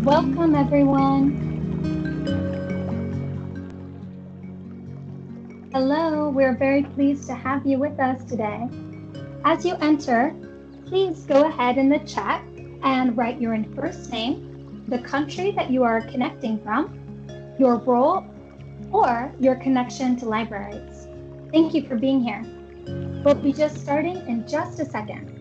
Welcome, everyone. Hello, we're very pleased to have you with us today. As you enter, please go ahead in the chat and write your first name, the country that you are connecting from, your role, or your connection to libraries. Thank you for being here. We'll be just starting in just a second.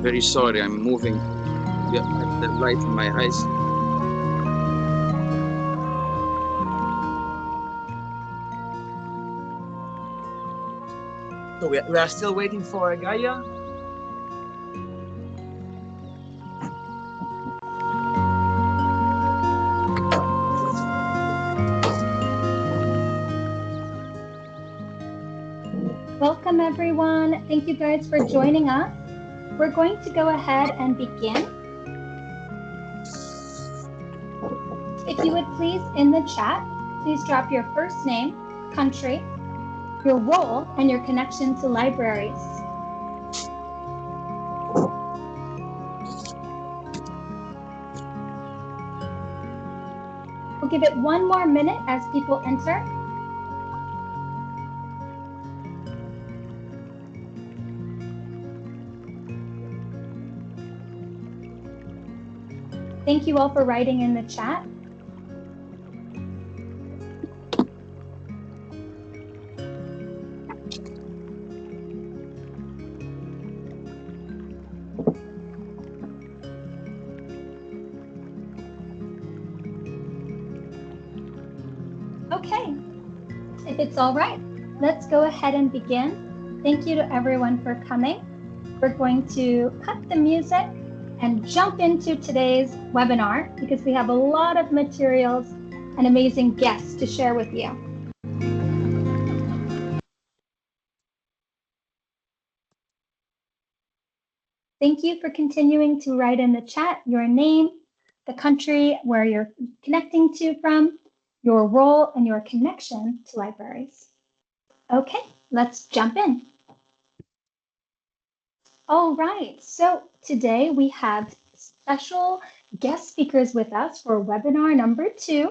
Very sorry, I'm moving the light in my eyes. So we are still waiting for Gaya. Welcome, everyone. Thank you guys for joining us. We're going to go ahead and begin. If you would please, in the chat, please drop your first name, country, your role, and your connection to libraries. We'll give it one more minute as people enter. Thank you all for writing in the chat. Okay, if it's all right, let's go ahead and begin. Thank you to everyone for coming. We're going to cut the music and jump into today's webinar because we have a lot of materials and amazing guests to share with you. Thank you for continuing to write in the chat your name, the country where you're connecting to from, your role, and your connection to libraries. Okay, let's jump in. All right, so today we have special guest speakers with us for webinar number 2.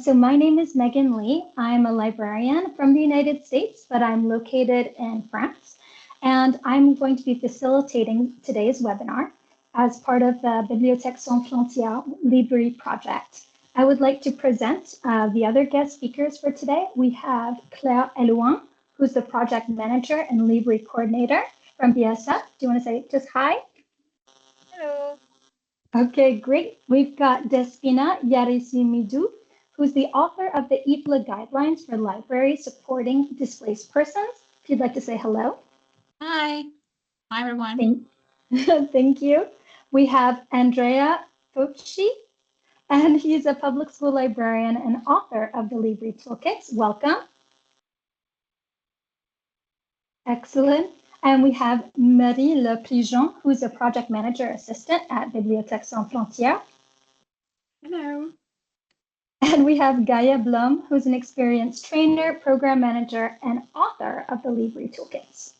So my name is Megan Lee. I'm a librarian from the United States, but I'm located in France. And I'm going to be facilitating today's webinar as part of the Bibliothèques Sans Frontières LiBri project. I would like to present the other guest speakers for today. We have Claire Elouin, who's the project manager and LiBri coordinator from BSF. Do you want to say just hi? Hello. Okay, great. We've got Despina Gerasimidou, who's the author of the IFLA Guidelines for Libraries Supporting Displaced Persons. If you'd like to say hello. Hi. Hi, everyone. Thank you. We have Andrea Foschi, and he's a public school librarian and author of the LiBri Toolkits. Welcome. Excellent. And we have Marie Le Pigeon, who's a project manager assistant at Bibliothèques Sans Frontières. Hello. And we have Gaya Blom, who's an experienced trainer, program manager, and author of the LiBri Toolkits.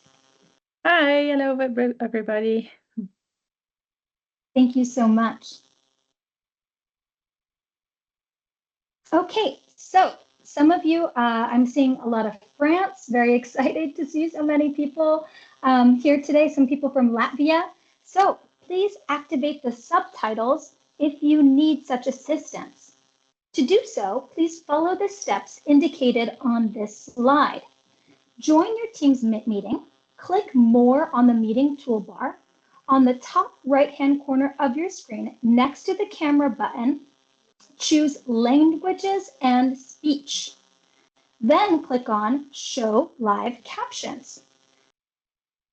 Hi, hello everybody. Thank you so much. Okay, So some of you, I'm seeing a lot of France, very excited to see so many people here today, some people from Latvia. So please activate the subtitles if you need such assistance. To do so, please follow the steps indicated on this slide. Join your Teams meeting, click More on the meeting toolbar. On the top right-hand corner of your screen, next to the camera button, choose Languages and Speech. Then click on Show Live Captions.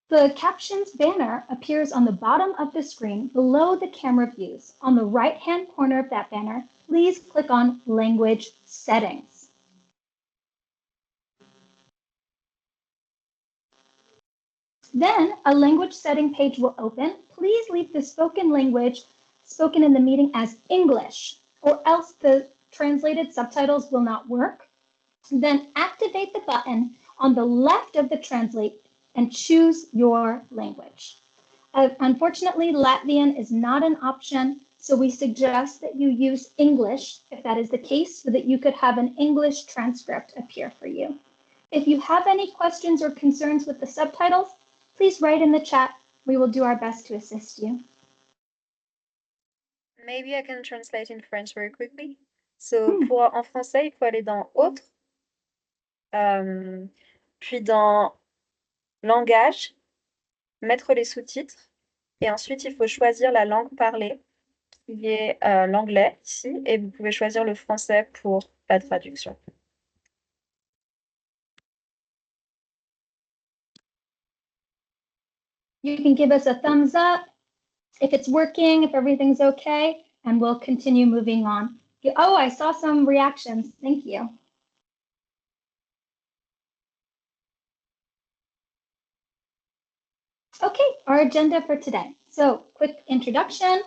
The Captions banner appears on the bottom of the screen below the camera views. On the right-hand corner of that banner, please click on Language Settings. Then a language setting page will open. Please leave the spoken language spoken in the meeting as English, or else the translated subtitles will not work. Then activate the button on the left of the translate and choose your language. Unfortunately, Latvian is not an option, so we suggest that you use English if that is the case, so that you could have an English transcript appear for you. If you have any questions or concerns with the subtitles, please write in the chat. We will do our best to assist you. Maybe I can translate in French very quickly. So, en français, il faut aller dans Autres, puis dans Langage, mettre les sous-titres, et ensuite il faut choisir la langue parlée, qui est l'anglais ici, et vous pouvez choisir le français pour la traduction. You can give us a thumbs up if it's working, if everything's okay, and we'll continue moving on. Oh, I saw some reactions. Thank you. Okay, our agenda for today. So quick introduction.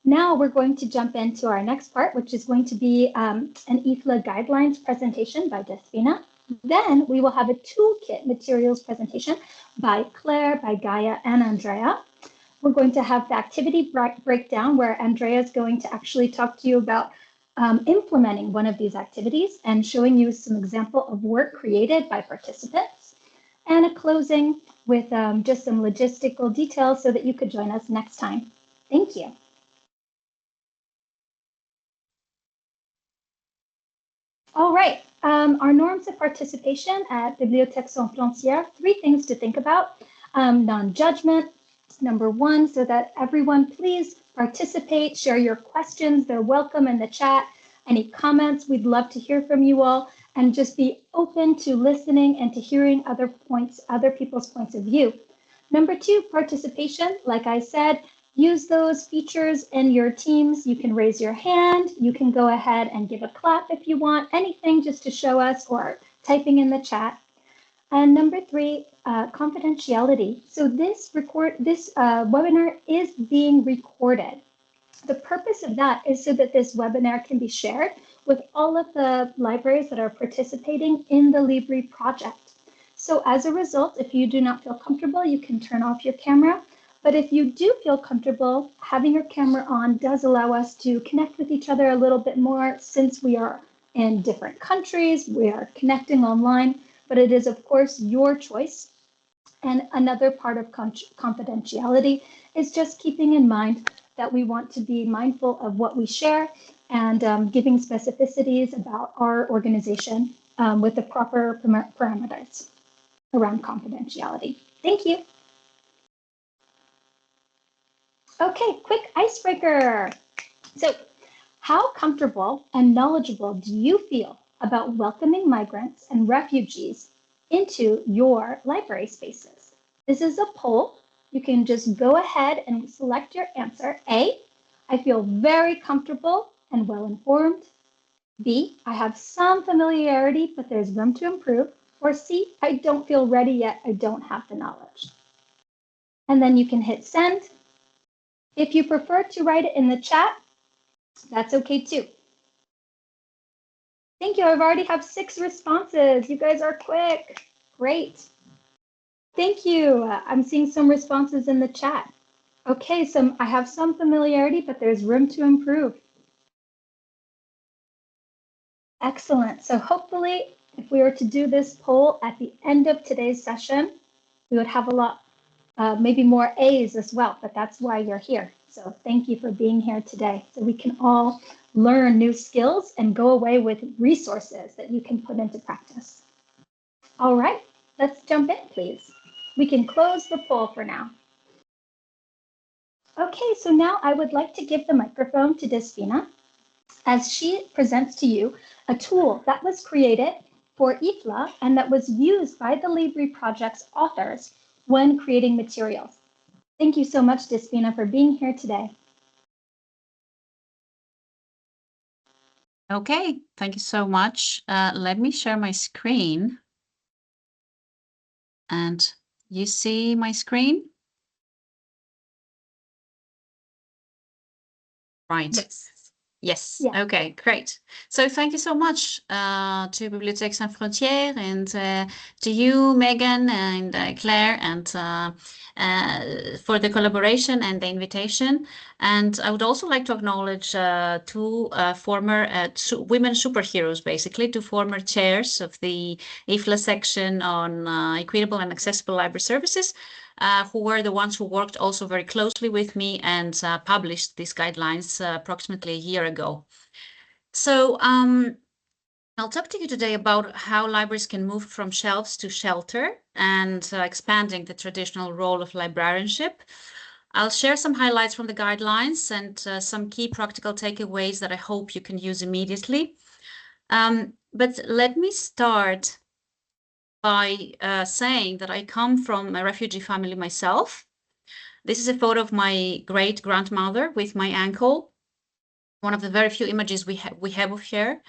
Now we're going to jump into our next part, which is going to be an IFLA Guidelines presentation by Despina. Then we will have a toolkit materials presentation by Claire, by Gaya, and Andrea. We're going to have the activity breakdown where Andrea is going to actually talk to you about implementing one of these activities and showing you some example of work created by participants, and a closing with just some logistical details so that you could join us next time. Thank you. All right, our norms of participation at Bibliothèques Sans Frontières, 3 things to think about. Non-judgment, number 1, so that everyone please participate, share your questions. They're welcome in the chat. Any comments, we'd love to hear from you all, and just be open to listening and to hearing other people's points of view. Number 2, participation. Like I said, use those features in your teams. You can raise your hand. You can go ahead and give a clap if you want, anything just to show us, or typing in the chat. And number 3, confidentiality. So this webinar is being recorded. The purpose of that is so that this webinar can be shared with all of the libraries that are participating in the LiBri project. So as a result, if you do not feel comfortable, you can turn off your camera. But if you do feel comfortable, having your camera on does allow us to connect with each other a little bit more, since we are in different countries, we are connecting online, but it is of course your choice. And another part of confidentiality is just keeping in mind that we want to be mindful of what we share and giving specificities about our organization with the proper parameters around confidentiality. Thank you. Okay, quick icebreaker. So, how comfortable and knowledgeable do you feel about welcoming migrants and refugees into your library spaces? This is a poll. You can just go ahead and select your answer. A, I feel very comfortable and well informed. B, I have some familiarity, but there's room to improve. Or C, I don't feel ready yet. I don't have the knowledge. And then you can hit send. If you prefer to write it in the chat, that's okay too. Thank you. I've already have 6 responses. You guys are quick. Great. Thank you. I'm seeing some responses in the chat. Okay, so I have some familiarity, but there's room to improve. Excellent. So hopefully, if we were to do this poll at the end of today's session, we would have a lot, maybe more A's as well, but that's why you're here. So thank you for being here today. So we can all learn new skills and go away with resources that you can put into practice. All right, let's jump in, please. We can close the poll for now. Okay, so now I would like to give the microphone to Despina as she presents to you a tool that was created for IFLA and that was used by the LiBri project's authors when creating materials. Thank you so much, Despina, for being here today. Okay, thank you so much. Let me share my screen. And you see my screen? Right. Yes. Yes. Yeah. Okay, great. So thank you so much to Bibliothèques Sans Frontières and to you, Megan and Claire, and for the collaboration and the invitation. And I would also like to acknowledge two former women superheroes, basically, two former chairs of the IFLA section on equitable and accessible library services, who were the ones who worked also very closely with me and published these guidelines approximately a year ago. So I'll talk to you today about how libraries can move from shelves to shelter and expanding the traditional role of librarianship. I'll share some highlights from the guidelines and some key practical takeaways that I hope you can use immediately. But let me start by saying that I come from a refugee family myself. This is a photo of my great-grandmother with my uncle, one of the very few images we have of her.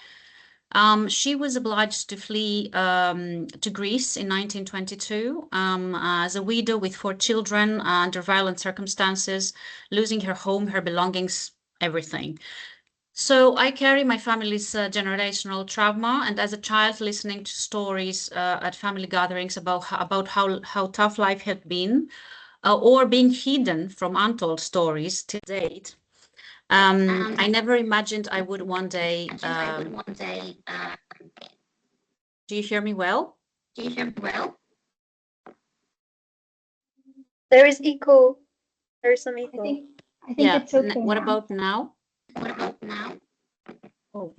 She was obliged to flee to Greece in 1922 as a widow with 4 children under violent circumstances, losing her home, her belongings, everything. So I carry my family's generational trauma, and as a child listening to stories at family gatherings about how tough life had been, or being hidden from untold stories to date, I never imagined I would one day. Do you hear me well? There is echo. There is some echo. I think it's okay. What now. about now? Oh.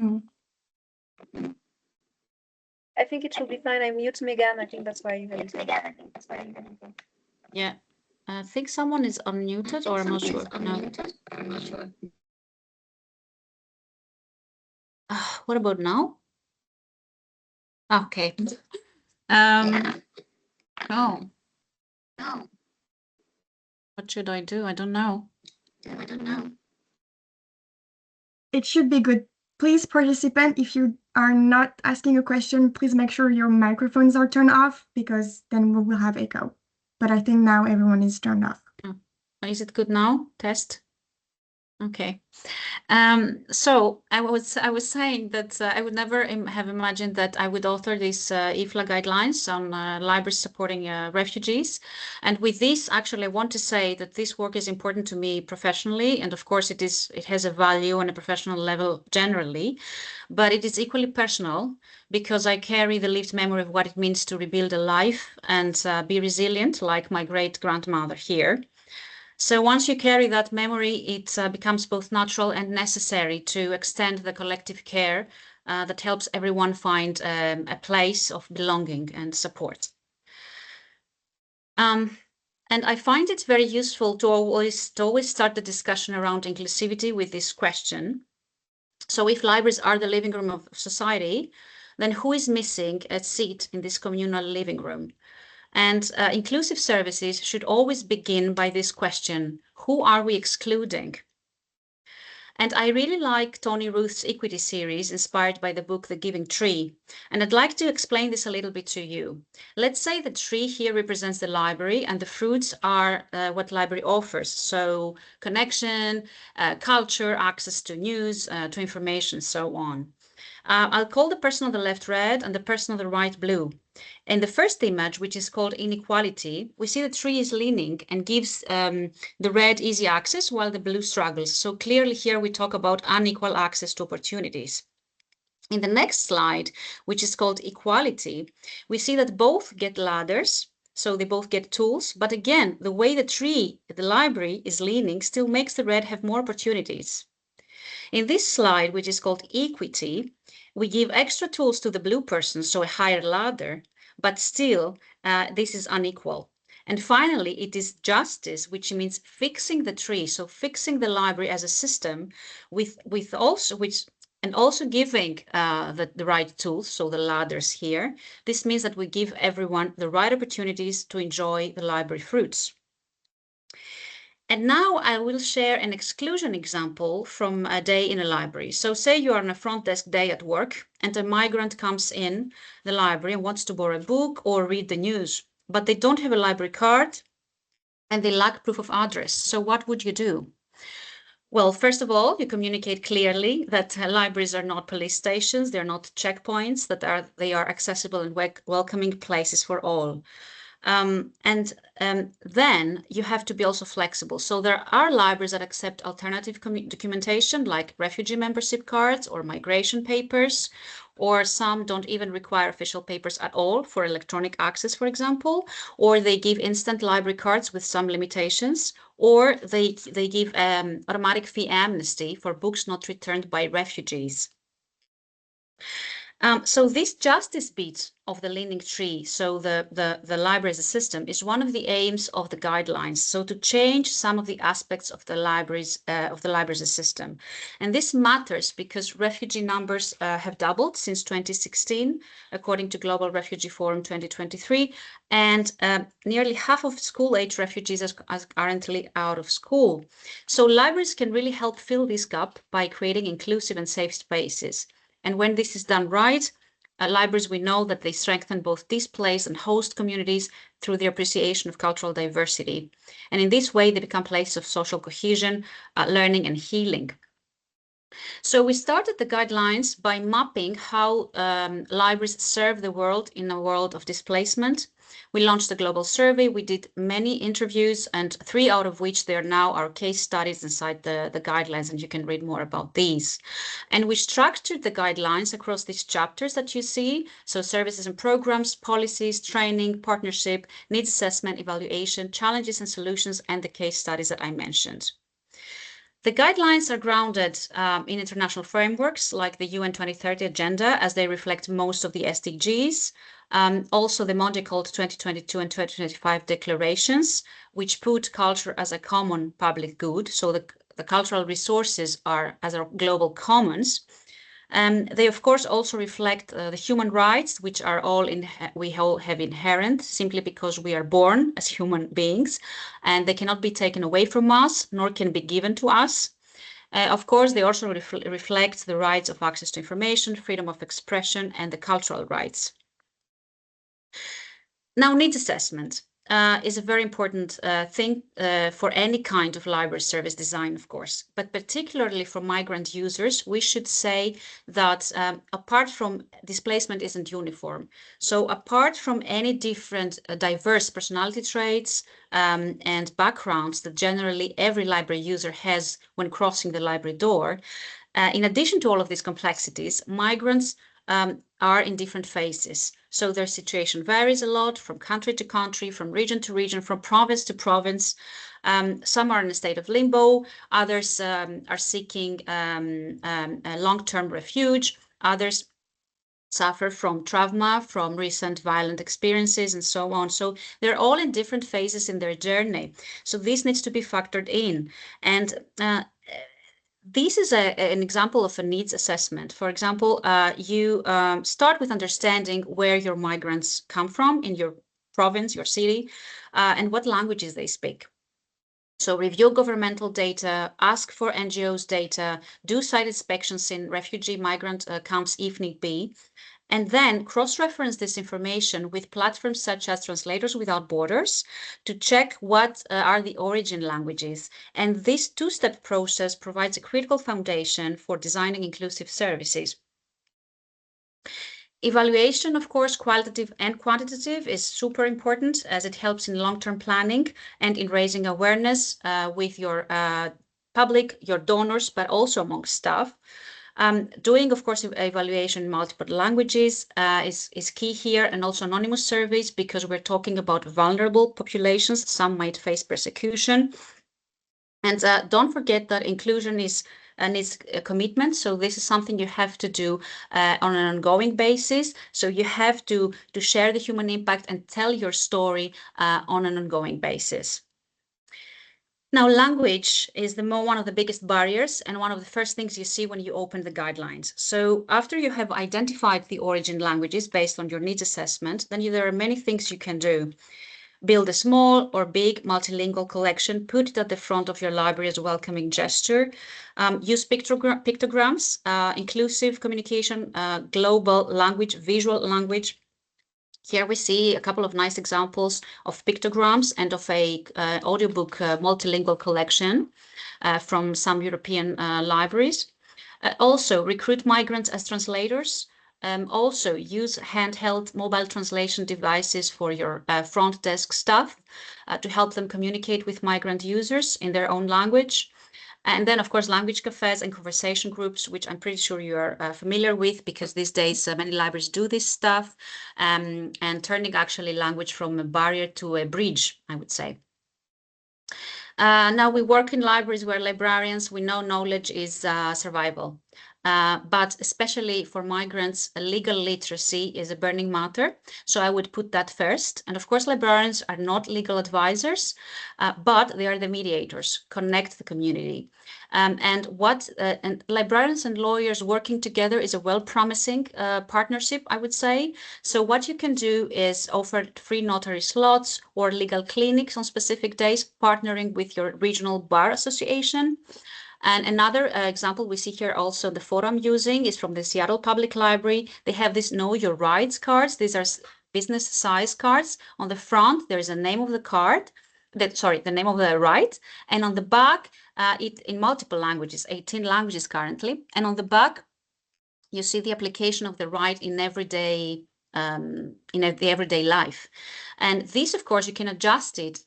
I think it should be fine. I mute Megan. I think that's why you have it. Yeah. I think someone is unmuted, or I'm not sure. No. What about now? Okay. Oh. What should I do? I don't know. It should be good. Please, participant, if you are not asking a question, please make sure your microphones are turned off, because then we will have echo. But I think now everyone is turned off. Is it good now? Test. Okay. So I was saying that I would never have imagined that I would author these IFLA guidelines on libraries supporting refugees. And with this, actually, I want to say that this work is important to me professionally, and of course it has a value on a professional level generally, but it is equally personal because I carry the lived memory of what it means to rebuild a life and be resilient, like my great-grandmother here. So once you carry that memory, it becomes both natural and necessary to extend the collective care that helps everyone find a place of belonging and support. And I find it very useful to always start the discussion around inclusivity with this question. So if libraries are the living room of society, then who is missing a seat in this communal living room? And inclusive services should always begin by this question: who are we excluding? And I really like Tony Ruth's Equity series, inspired by the book The Giving Tree. And I'd like to explain this a little bit to you. Let's say the tree here represents the library, and the fruits are what library offers. So connection, culture, access to news, to information, so on. I'll call the person on the left red and the person on the right blue. In the first image, which is called inequality, we see the tree is leaning and gives the red easy access while the blue struggles. So clearly here we talk about unequal access to opportunities. In the next slide, which is called equality, we see that both get ladders, so they both get tools, but again, the way the tree, the library, is leaning still makes the red have more opportunities. In this slide, which is called equity, we give extra tools to the blue person, so a higher ladder, but still this is unequal. And finally, it is justice, which means fixing the tree, so fixing the library as a system and also giving the right tools, so the ladders here. This means that we give everyone the right opportunities to enjoy the library fruits. And now I will share an exclusion example from a day in a library. So say you are on a front desk day at work and a migrant comes in the library and wants to borrow a book or read the news, but they don't have a library card and they lack proof of address. So what would you do? Well, first of all, you communicate clearly that libraries are not police stations, they're not checkpoints, they are accessible and welcoming places for all. Then you have to be also flexible. So there are libraries that accept alternative documentation like refugee membership cards or migration papers, or some don't even require official papers at all for electronic access, for example, or they give instant library cards with some limitations, or they give automatic fee amnesty for books not returned by refugees. So this justice bit of the leaning tree, so the library as a system, is one of the aims of the guidelines. So to change some of the aspects of the libraries as a system, and this matters because refugee numbers have doubled since 2016, according to Global Refugee Forum 2023, and nearly half of school-age refugees are currently out of school. So libraries can really help fill this gap by creating inclusive and safe spaces. And when this is done right, libraries, we know that they strengthen both displaced and host communities through the appreciation of cultural diversity. And in this way, they become places of social cohesion, learning and healing. So we started the guidelines by mapping how libraries serve the world in a world of displacement. We launched a global survey. We did many interviews, and 3 out of which they are now our case studies inside the guidelines, and you can read more about these. And we structured the guidelines across these chapters that you see. So services and programs, policies, training, partnership, needs assessment, evaluation, challenges and solutions, and the case studies that I mentioned. The guidelines are grounded in international frameworks like the UN 2030 Agenda, as they reflect most of the SDGs. Also the Monte called 2022 and 2025 declarations, which put culture as a common public good. So the cultural resources are as our global commons. They, of course, also reflect the human rights, which are we all have inherent simply because we are born as human beings, and they cannot be taken away from us, nor can be given to us. Of course, they also reflect the rights of access to information, freedom of expression, and the cultural rights. Now, needs assessment is a very important thing for any kind of library service design, of course, but particularly for migrant users, we should say that apart from displacement isn't uniform. So apart from any different diverse personality traits and backgrounds that generally every library user has when crossing the library door, in addition to all of these complexities, migrants are in different phases. So their situation varies a lot from country to country, from region to region, from province to province. Some are in a state of limbo, others are seeking a long-term refuge, others suffer from trauma, from recent violent experiences, and so on. So they're all in different phases in their journey. So this needs to be factored in. And this is an example of a needs assessment. For example, you start with understanding where your migrants come from in your province, your city, and what languages they speak. So review governmental data, ask for NGOs data, do site inspections in refugee migrant camps if need be, and then cross-reference this information with platforms such as Translators Without Borders to check what are the origin languages. And this two-step process provides a critical foundation for designing inclusive services. Evaluation, of course, qualitative and quantitative, is super important as it helps in long-term planning and in raising awareness with your public, your donors, but also among staff. Doing, of course, evaluation in multiple languages is key here, and also anonymous surveys, because we're talking about vulnerable populations. Some might face persecution. And don't forget that inclusion is a commitment. So this is something you have to do on an ongoing basis. So you have to share the human impact and tell your story on an ongoing basis. Now, language is one of the biggest barriers and one of the first things you see when you open the guidelines. So after you have identified the origin languages based on your needs assessment, then there are many things you can do. Build a small or big multilingual collection, put it at the front of your library as a welcoming gesture. Use pictograms, inclusive communication, global language, visual language. Here we see a couple of nice examples of pictograms and of a audiobook multilingual collection from some European libraries. Also, recruit migrants as translators. Also, use handheld mobile translation devices for your front desk staff to help them communicate with migrant users in their own language. And then, of course, language cafes and conversation groups, which I'm pretty sure you are familiar with, because these days many libraries do this stuff, and turning actually language from a barrier to a bridge, I would say. Now we work in libraries where librarians, we know knowledge is survival. But especially for migrants, legal literacy is a burning matter. So I would put that first. And of course, librarians are not legal advisors, but they are the mediators, connect the community. And librarians and lawyers working together is a well-promising partnership, I would say. So what you can do is offer free notary slots or legal clinics on specific days, partnering with your regional bar association. And another example we see here also, the photo I'm using is from the Seattle Public Library. They have these Know Your Rights cards. These are business size cards. On the front, there is a name of the card, the name of the right. And on the back, it in multiple languages, 18 languages currently. And on the back, you see the application of the right in everyday, the everyday life. And this, of course, you can adjust it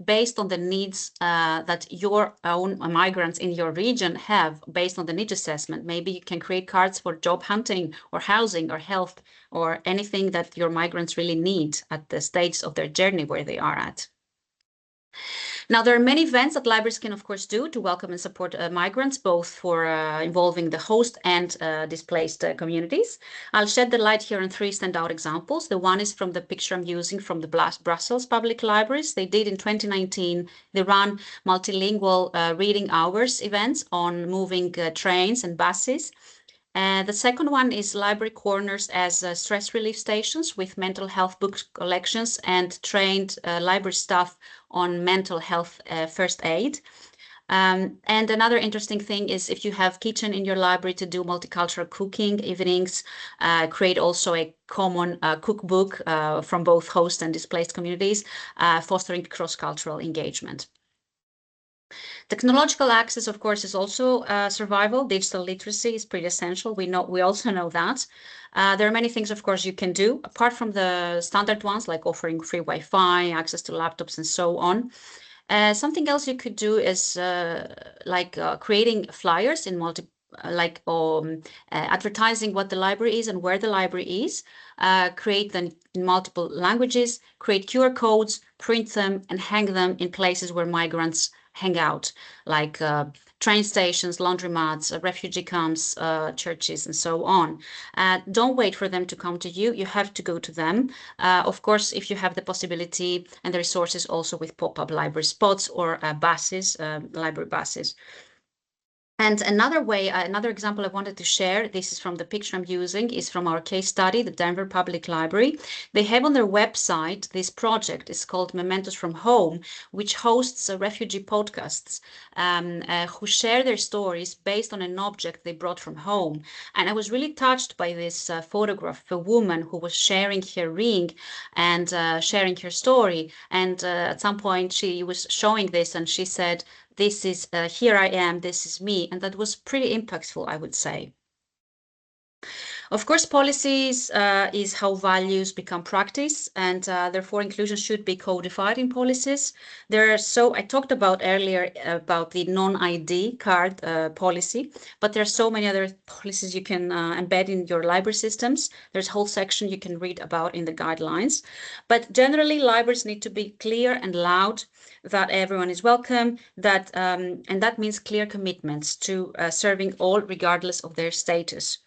based on the needs that your own migrants in your region have based on the needs assessment. Maybe you can create cards for job hunting or housing or health or anything that your migrants really need at the stage of their journey where they are at. Now, there are many events that libraries can, of course, do to welcome and support migrants, both for involving the host and displaced communities. I'll shed the light here on 3 standout examples. The one is from the picture I'm using from the Brussels Public Libraries. They did in 2019, they ran multilingual reading hours events on moving trains and buses. The second one is library corners as stress relief stations with mental health book collections and trained library staff on mental health first aid. And another interesting thing is if you have kitchen in your library to do multicultural cooking evenings, create also a common cookbook from both host and displaced communities, fostering cross-cultural engagement. Technological access, of course, is also survival. Digital literacy is pretty essential. We also know that. There are many things, of course, you can do, apart from the standard ones, like offering free Wi-Fi, access to laptops, and so on. Something else you could do is creating flyers in advertising what the library is and where the library is, create them in multiple languages, create QR codes, print them, and hang them in places where migrants hang out, like train stations, laundromats, refugee camps, churches, and so on. Don't wait for them to come to you. You have to go to them. Of course, if you have the possibility and the resources, also with pop-up library spots or buses, library buses. And another example I wanted to share, this is from the picture I'm using, is from our case study, the Denver Public Library. They have on their website this project. It's called Mementos from Home, which hosts refugee podcasts who share their stories based on an object they brought from home. And I was really touched by this photograph of a woman who was sharing her ring and sharing her story. And at some point she was showing this and she said, "This is, here I am, this is me." And that was pretty impactful, I would say. Of course, policies is how values become practice, and therefore inclusion should be codified in policies. I talked about earlier about the non-ID card policy, but there are so many other policies you can embed in your library systems. There's a whole section you can read about in the guidelines. But generally, libraries need to be clear and loud, that everyone is welcome, and that means clear commitments to serving all regardless of their status.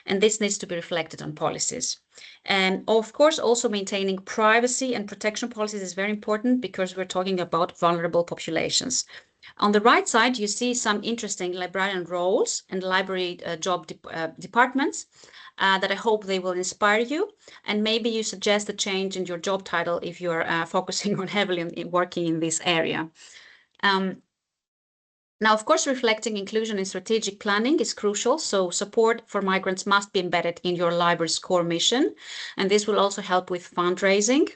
And this needs to be reflected on policies. And of course, also maintaining privacy and protection policies is very important, because we're talking about vulnerable populations. On the right side, you see some interesting librarian roles and library job departments that I hope they will inspire you. And maybe you suggest a change in your job title if you're focusing on heavily on working in this area. Now, of course, reflecting inclusion in strategic planning is crucial. So support for migrants must be embedded in your library's core mission. And this will also help with fundraising.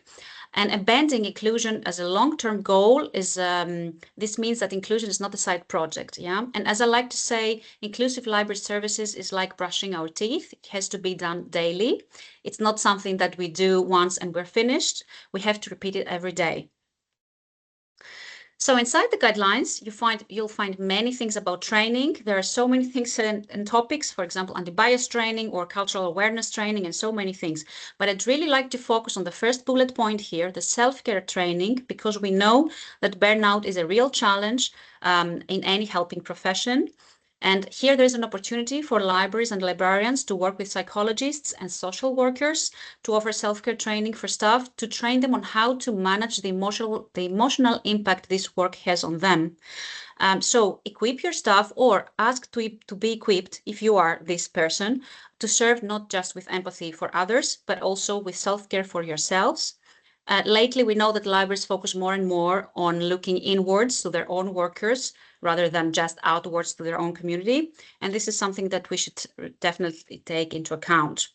And embedding inclusion as a long-term goal is, this means that inclusion is not a side project, yeah? And as I like to say, inclusive library services is like brushing our teeth. It has to be done daily. It's not something that we do once and we're finished. We have to repeat it every day. So inside the guidelines, you'll find many things about training. There are so many things and topics, for example, anti-bias training or cultural awareness training, and so many things. But I'd really like to focus on the first bullet point here, the self-care training, because we know that burnout is a real challenge in any helping profession. And here there's an opportunity for libraries and librarians to work with psychologists and social workers to offer self-care training for staff, to train them on how to manage the emotional impact this work has on them. So equip your staff, or ask to be equipped, if you are this person, to serve not just with empathy for others, but also with self-care for yourselves. Lately, we know that libraries focus more and more on looking inwards to their own workers, rather than just outwards to their own community. And this is something that we should definitely take into account.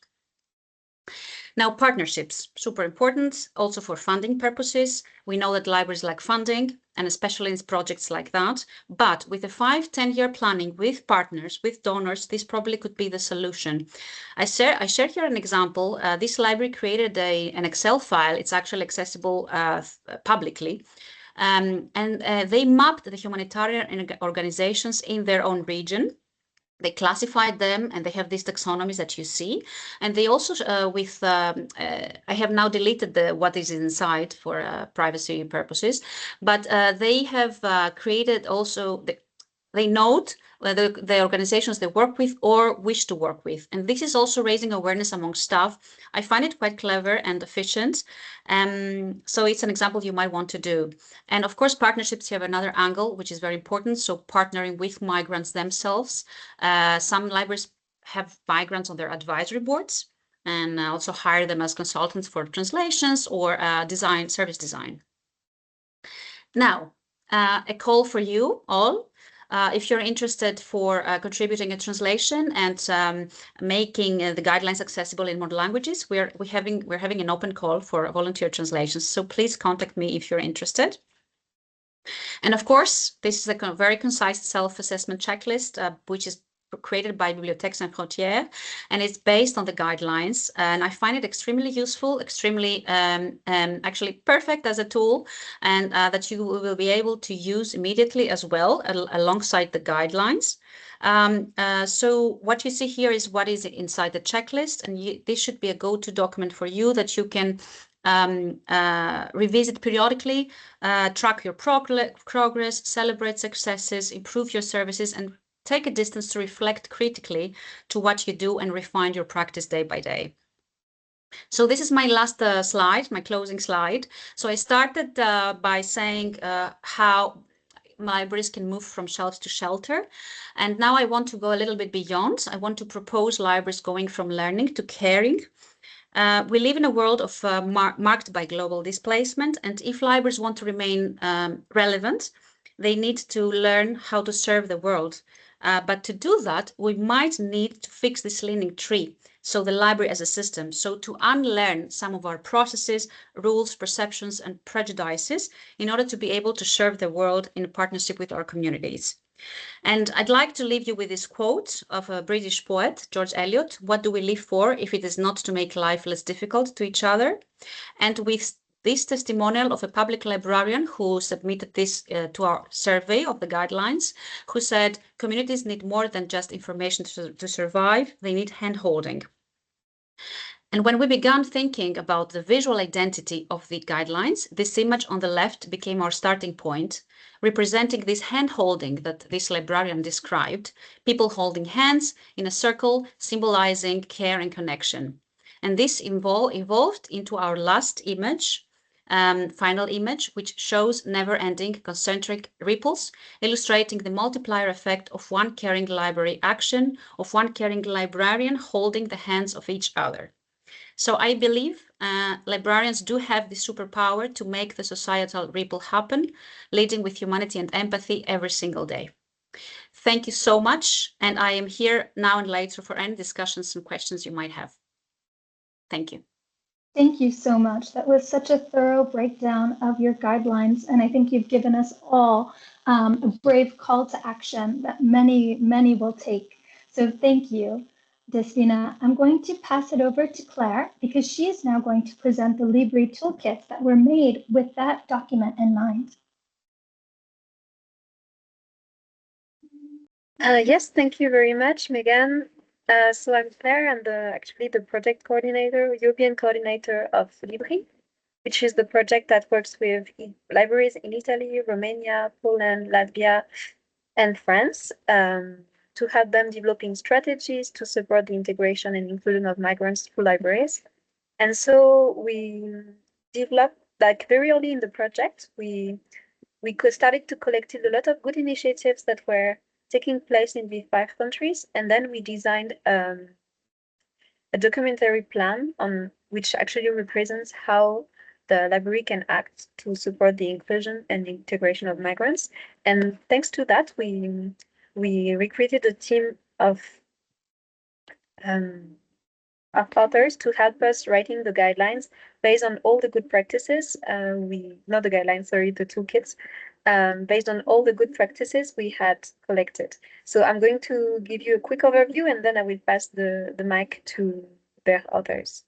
Now, partnerships, super important, also for funding purposes. We know that libraries like funding, and especially in projects like that. But with a 5-10-year planning with partners, with donors, this probably could be the solution. I shared here an example. This library created an Excel file. It's actually accessible publicly. And they mapped the humanitarian organizations in their own region. They classified them, and they have these taxonomies that you see. And they also, I have now deleted what is inside for privacy purposes, but they have created also, they note the organizations they work with or wish to work with. And this is also raising awareness among staff. I find it quite clever and efficient. So it's an example you might want to do. And of course, partnerships have another angle, which is very important. So partnering with migrants themselves. Some libraries have migrants on their advisory boards, and also hire them as consultants for translations or service design. Now, a call for you all. If you're interested for contributing a translation and making the guidelines accessible in more languages, we're having an open call for volunteer translations. So please contact me if you're interested. And of course, this is a very concise self-assessment checklist, which is created by Bibliothèques Sans Frontières, and it's based on the guidelines. And I find it extremely useful, extremely actually perfect as a tool, and that you will be able to use immediately as well alongside the guidelines. So what you see here is what is inside the checklist, and this should be a go-to document for you that you can revisit periodically, track your progress, celebrate successes, improve your services, and take a distance to reflect critically to what you do and refine your practice day by day. So this is my last slide, my closing slide. So I started by saying how libraries can move from shelves to shelter. And now I want to go a little bit beyond. I want to propose libraries going from learning to caring. We live in a world of marked by global displacement. And if libraries want to remain relevant, they need to learn how to serve the world. But to do that, we might need to fix this leaning tree. So the library as a system. So to unlearn some of our processes, rules, perceptions, and prejudices in order to be able to serve the world in partnership with our communities. And I'd like to leave you with this quote of a British poet, George Eliot: "What do we live for if it is not to make life less difficult to each other?" And with this testimonial of a public librarian who submitted this to our survey of the guidelines, who said, communities need more than just information to survive, they need hand-holding. And when we began thinking about the visual identity of the guidelines, this image on the left became our starting point, representing this hand-holding that this librarian described, people holding hands in a circle, symbolizing care and connection. And this evolved into our last image, final image, which shows never-ending concentric ripples, illustrating the multiplier effect of one caring library action, of one caring librarian holding the hands of each other. So I believe librarians do have the superpower to make the societal ripple happen, leading with humanity and empathy every single day. Thank you so much. And I am here now and later for any discussions and questions you might have. Thank you. Thank you so much. That was such a thorough breakdown of your guidelines. And I think you've given us all a brave call to action that many, many will take. So thank you, Despina. I'm going to pass it over to Claire because she is now going to present the LiBri toolkits that were made with that document in mind. Yes, thank you very much, Megan. So I'm Claire, I'm actually the project coordinator, European coordinator of LiBri, which is the project that works with libraries in Italy, Romania, Poland, Latvia, and France to help them developing strategies to support the integration and inclusion of migrants through libraries. And so we developed, like very early in the project, we started to collect a lot of good initiatives that were taking place in the 5 countries, and then we designed a documentary plan on which actually represents how the library can act to support the inclusion and integration of migrants. And thanks to that, we recruited a team of authors to help us writing the guidelines based on all the good practices. Not the guidelines, sorry, the toolkits. Based on all the good practices we had collected. So I'm going to give you a quick overview and then I will pass the mic to their authors.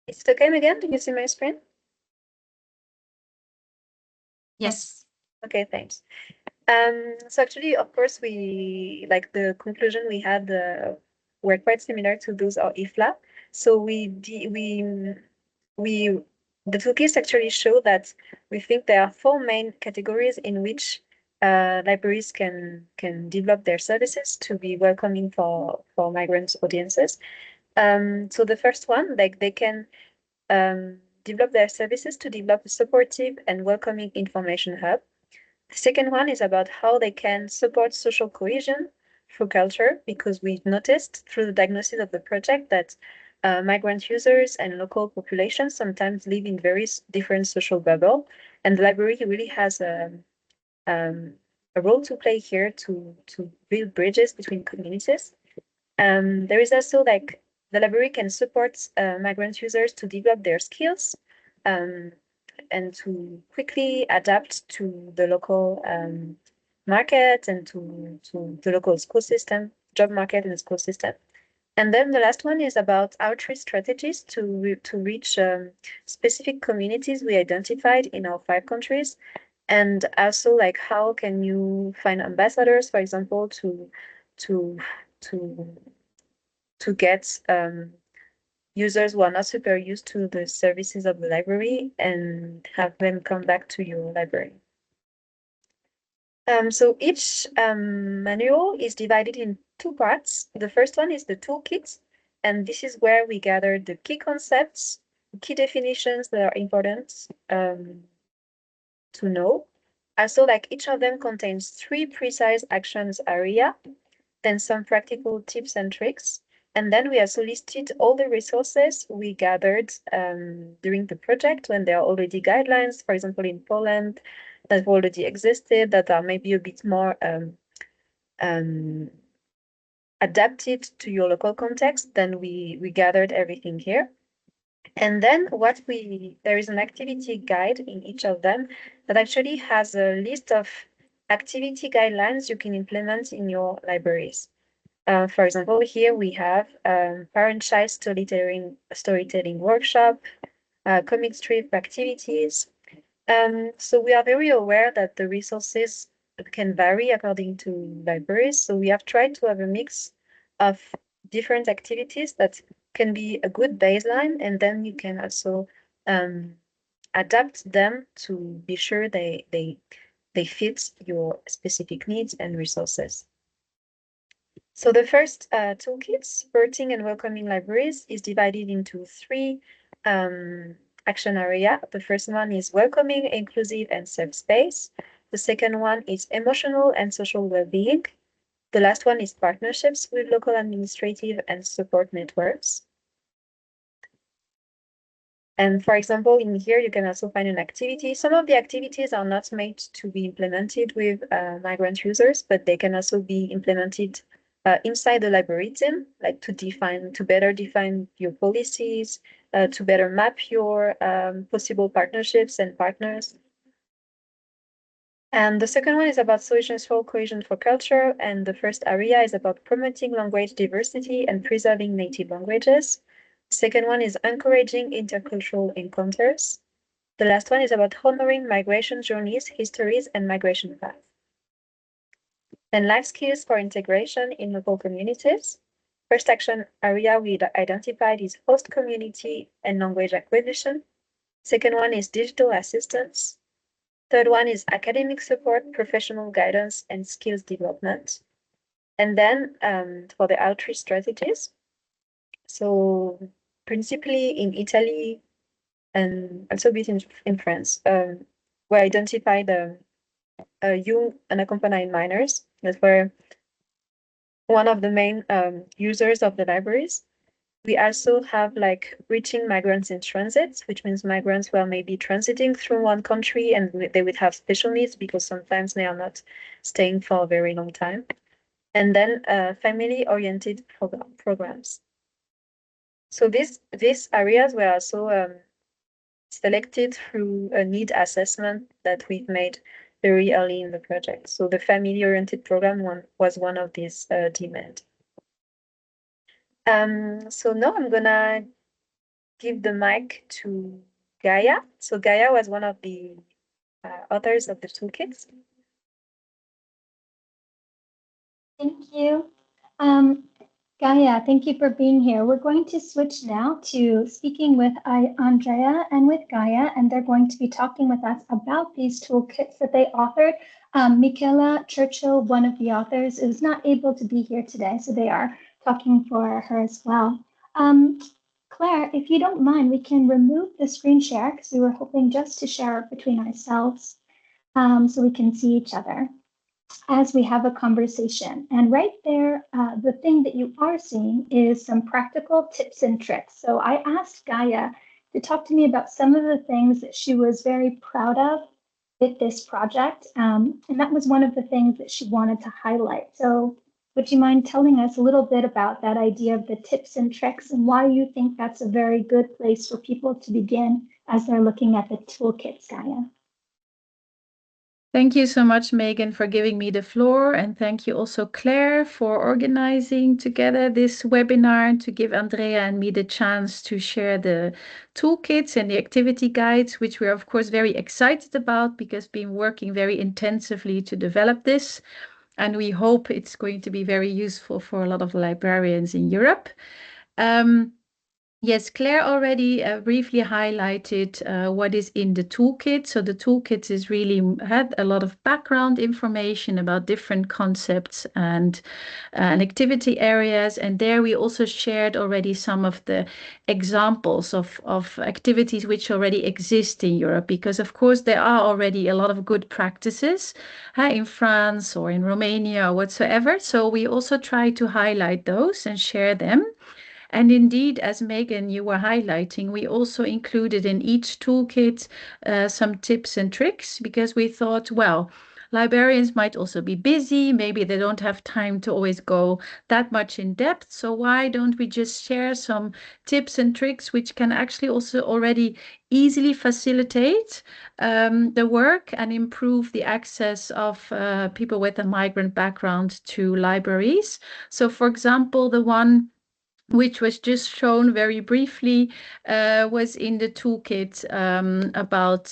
Is it okay again? Do you see my screen? Yes. Okay, thanks. So actually, of course, we like the conclusion we had were quite similar to those of IFLA. So the toolkits actually show that we think there are 4 main categories in which libraries can develop their services to be welcoming for migrant audiences. So the first one, like they can develop their services to develop a supportive and welcoming information hub. The second one is about how they can support social cohesion through culture, because we noticed through the diagnosis of the project that migrant users and local populations sometimes live in very different social bubbles, and the library really has a role to play here to build bridges between communities. There is also like the library can support migrant users to develop their skills and to quickly adapt to the local market and to the local school system, job market and school system. And then the last one is about outreach strategies to reach specific communities we identified in our 5 countries. And also like how can you find ambassadors, for example, to get users who are not super used to the services of the library and have them come back to your library. So each manual is divided in 2 parts. The first one is the toolkit, and this is where we gather the key concepts, key definitions that are important to know. Also, like each of them contains 3 precise actions area, then some practical tips and tricks. And then we also listed all the resources we gathered during the project when there are already guidelines, for example, in Poland, that already existed, that are maybe a bit more adapted to your local context. Then we gathered everything here. And then there is an activity guide in each of them that actually has a list of activity guidelines you can implement in your libraries. For example, here we have parent-child storytelling workshop, comic strip activities. So we are very aware that the resources can vary according to libraries. So we have tried to have a mix of different activities that can be a good baseline, and then you can also adapt them to be sure they fit your specific needs and resources. So the first toolkit, Supporting and Welcoming Libraries, is divided into 3 action areas. The first one is welcoming, inclusive, and safe space. The second one is emotional and social well-being. The last one is partnerships with local administrative and support networks. And for example, in here, you can also find an activity. Some of the activities are not made to be implemented with migrant users, but they can also be implemented inside the library team, like to better define your policies, to better map your possible partnerships and partners. And the second one is about solutions for cohesion for culture. And the first area is about promoting language diversity and preserving native languages. The second one is encouraging intercultural encounters. The last one is about honoring migration journeys, histories, and migration paths. And life skills for integration in local communities. First action area we identified is host community and language acquisition. Second one is digital assistance. Third one is academic support, professional guidance, and skills development. And then for the outreach strategies, so principally in Italy and also a bit in France, we identified young unaccompanied minors that were one of the main users of the libraries. We also have like reaching migrants in transit, which means migrants who are maybe transiting through one country and they would have special needs because sometimes they are not staying for a very long time. And then family-oriented programs. So these areas were also selected through a need assessment that we've made very early in the project. So the family-oriented program was one of these demands. So now I'm gonna give the mic to Gaya. So Gaya was one of the authors of the toolkits. Thank you. Gaya, thank you for being here. We're going to switch now to speaking with Andrea and with Gaya, and they're going to be talking with us about these toolkits that they authored. Michaela Churchill, one of the authors, is not able to be here today, so they are talking for her as well. Claire, if you don't mind, we can remove the screen share because we were hoping just to share it between ourselves so we can see each other as we have a conversation. And right there, the thing that you are seeing is some practical tips and tricks. So I asked Gaya to talk to me about some of the things that she was very proud of with this project. And that was one of the things that she wanted to highlight. So would you mind telling us a little bit about that idea of the tips and tricks and why you think that's a very good place for people to begin as they're looking at the toolkits, Gaya? Thank you so much, Megan, for giving me the floor. And thank you also, Claire, for organizing together this webinar to give Andrea and me the chance to share the toolkits and the activity guides, which we're, of course, very excited about because we've been working very intensively to develop this. And we hope it's going to be very useful for a lot of librarians in Europe. Yes, Claire already briefly highlighted what is in the toolkit. So the toolkit is really had a lot of background information about different concepts and activity areas. And there we also shared already some of the examples of activities which already exist in Europe, because of course there are already a lot of good practices in France or in Romania or whatsoever. So we also try to highlight those and share them. And indeed, as Megan, you were highlighting, we also included in each toolkit some tips and tricks, because we thought, well, librarians might also be busy. Maybe they don't have time to always go that much in depth. So why don't we just share some tips and tricks which can actually also already easily facilitate the work and improve the access of people with a migrant background to libraries. So for example, the one which was just shown very briefly, was in the toolkit about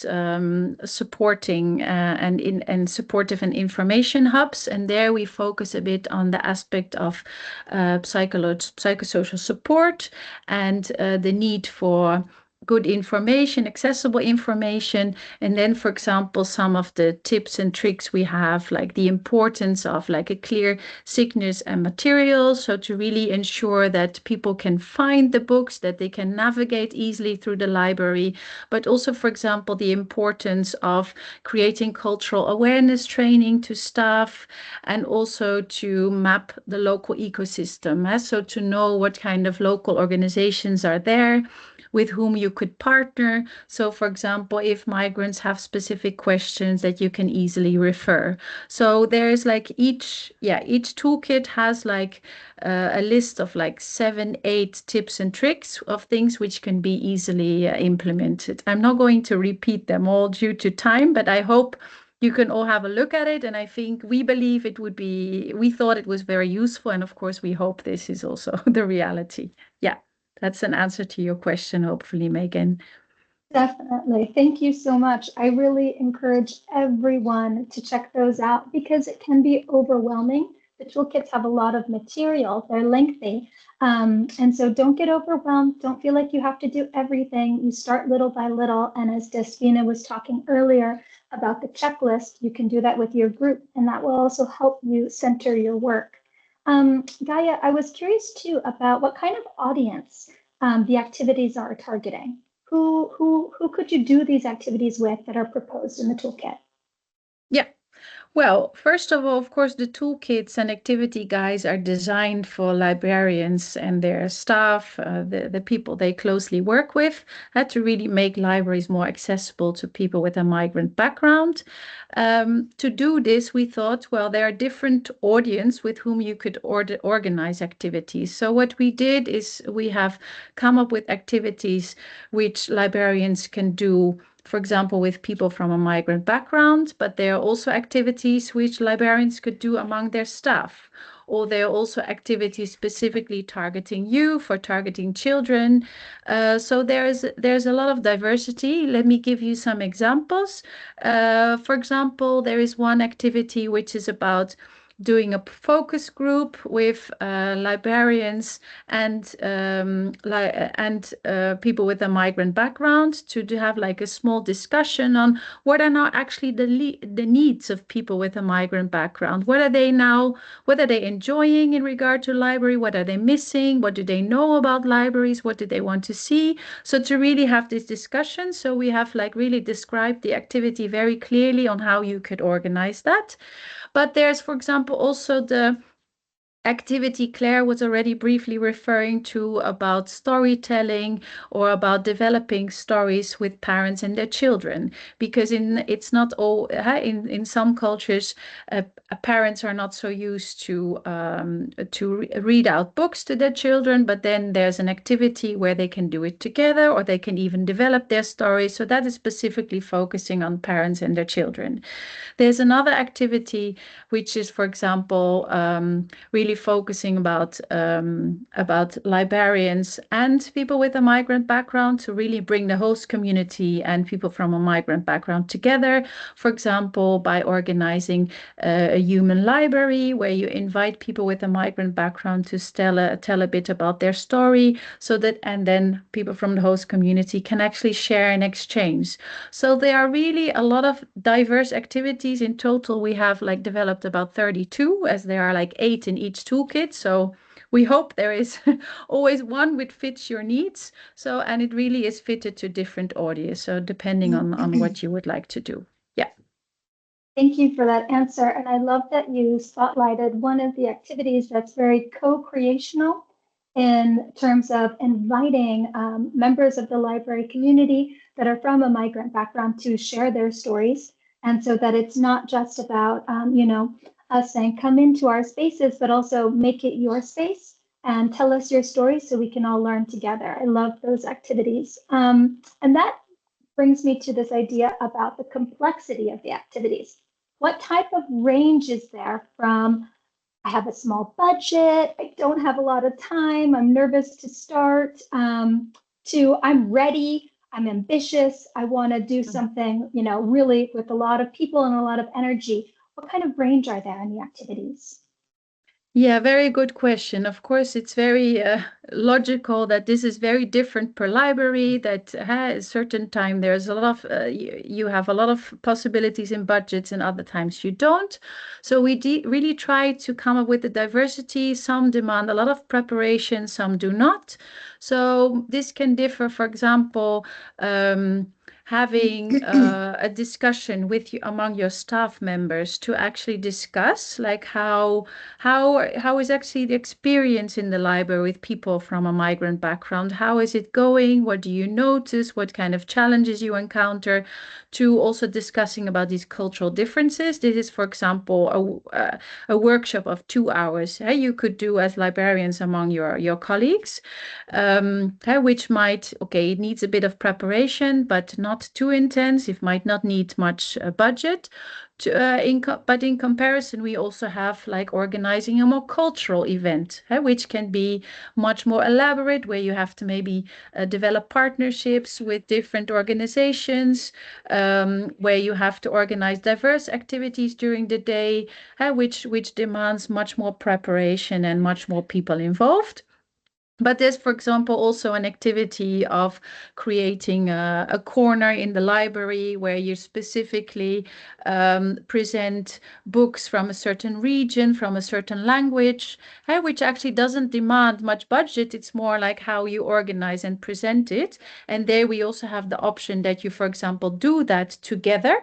supporting and supportive and information hubs. And there we focus a bit on the aspect of psychosocial support and the need for good information, accessible information. And then, for example, some of the tips and tricks we have, like the importance of like a clear signage and materials. So to really ensure that people can find the books, that they can navigate easily through the library, but also, for example, the importance of creating cultural awareness training to staff, and also to map the local ecosystem. So to know what kind of local organizations are there, with whom you could partner. So for example, if migrants have specific questions, that you can easily refer. So there's like each toolkit has like a list of like 7-8 tips and tricks of things which can be easily implemented. I'm not going to repeat them all due to time, but I hope you can all have a look at it. And I think we thought it was very useful. And of course, we hope this is also the reality. Yeah. That's an answer to your question, hopefully, Megan. Definitely. Thank you so much. I really encourage everyone to check those out because it can be overwhelming. The toolkits have a lot of material. They're lengthy. And so don't get overwhelmed. Don't feel like you have to do everything. You start little by little. And as Despina was talking earlier about the checklist, you can do that with your group, and that will also help you center your work. Gaya, I was curious too about what kind of audience the activities are targeting. Who could you do these activities with that are proposed in the toolkit? Yeah. Well, first of all, of course, the toolkits and activity guides are designed for librarians and their staff, the people they closely work with, to really make libraries more accessible to people with a migrant background. To do this, we thought, well, there are different audience with whom you could organize activities. So what we did is we have come up with activities which librarians can do, for example, with people from a migrant background, but there are also activities which librarians could do among their staff, or there are also activities specifically targeting youth or targeting children. So there's a lot of diversity. Let me give you some examples. For example, there is one activity which is about doing a focus group with librarians and people with a migrant background to have like a small discussion on what are now actually the needs of people with a migrant background. What are they enjoying in regard to library? What are they missing? What do they know about libraries? What do they want to see? So to really have this discussion, so we have like really described the activity very clearly on how you could organize that. But there's, for example, also the activity Claire was already briefly referring to about storytelling or about developing stories with parents and their children, because it's not all in some cultures parents are not so used to read out books to their children, but then there's an activity where they can do it together or they can even develop their stories. So that is specifically focusing on parents and their children. There's another activity which is, for example, really focusing about librarians and people with a migrant background to really bring the host community and people from a migrant background together. For example, by organizing a human library where you invite people with a migrant background to tell a bit about their story, so that and then people from the host community can actually share and exchange. So there are really a lot of diverse activities. In total, we have like developed about 32, as there are like 8 in each toolkit. So we hope there is always one which fits your needs. So, and it really is fitted to different audience. So depending on what you would like to do. Yeah. Thank you for that answer. And I love that you spotlighted one of the activities that's very co-creational in terms of inviting members of the library community that are from a migrant background to share their stories. And so that it's not just about, us saying, come into our spaces, but also make it your space and tell us your stories so we can all learn together. I love those activities. And that brings me to this idea about the complexity of the activities. What type of range is there from I have a small budget, I don't have a lot of time, I'm nervous to start, to I'm ready, I'm ambitious, I want to do something, really with a lot of people and a lot of energy. What kind of range are there in the activities? Yeah, very good question. Of course, it's very logical that this is very different per library, that at a certain time there's a lot of, you have a lot of possibilities in budgets and other times you don't. So we really try to come up with the diversity. Some demand a lot of preparation, some do not. So this can differ, for example, having a discussion with you among your staff members to actually discuss like how is actually the experience in the library with people from a migrant background? How is it going? What do you notice? What kind of challenges you encounter? To also discussing about these cultural differences. This is, for example, a workshop of 2 hours you could do as librarians among your colleagues, which might, it needs a bit of preparation, but not too intense. It might not need much budget. But in comparison, we also have like organizing a more cultural event, which can be much more elaborate, where you have to maybe develop partnerships with different organizations, where you have to organize diverse activities during the day, which demands much more preparation and much more people involved. But there's, for example, also an activity of creating a corner in the library where you specifically present books from a certain region, from a certain language, which actually doesn't demand much budget. It's more like how you organize and present it. And there we also have the option that you, for example, do that together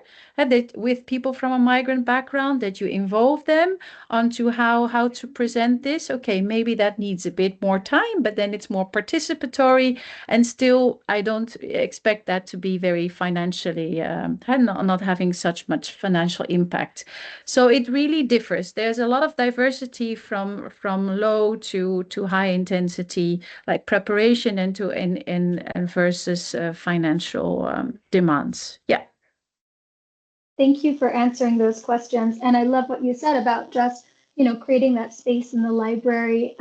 with people from a migrant background, that you involve them onto how to present this. Okay, maybe that needs a bit more time, but then it's more participatory, and still I don't expect that to be very financially not having such much financial impact. So it really differs. There's a lot of diversity from low to high intensity, like preparation and versus financial demands. Yeah. Thank you for answering those questions. And I love what you said about just, creating that space in the library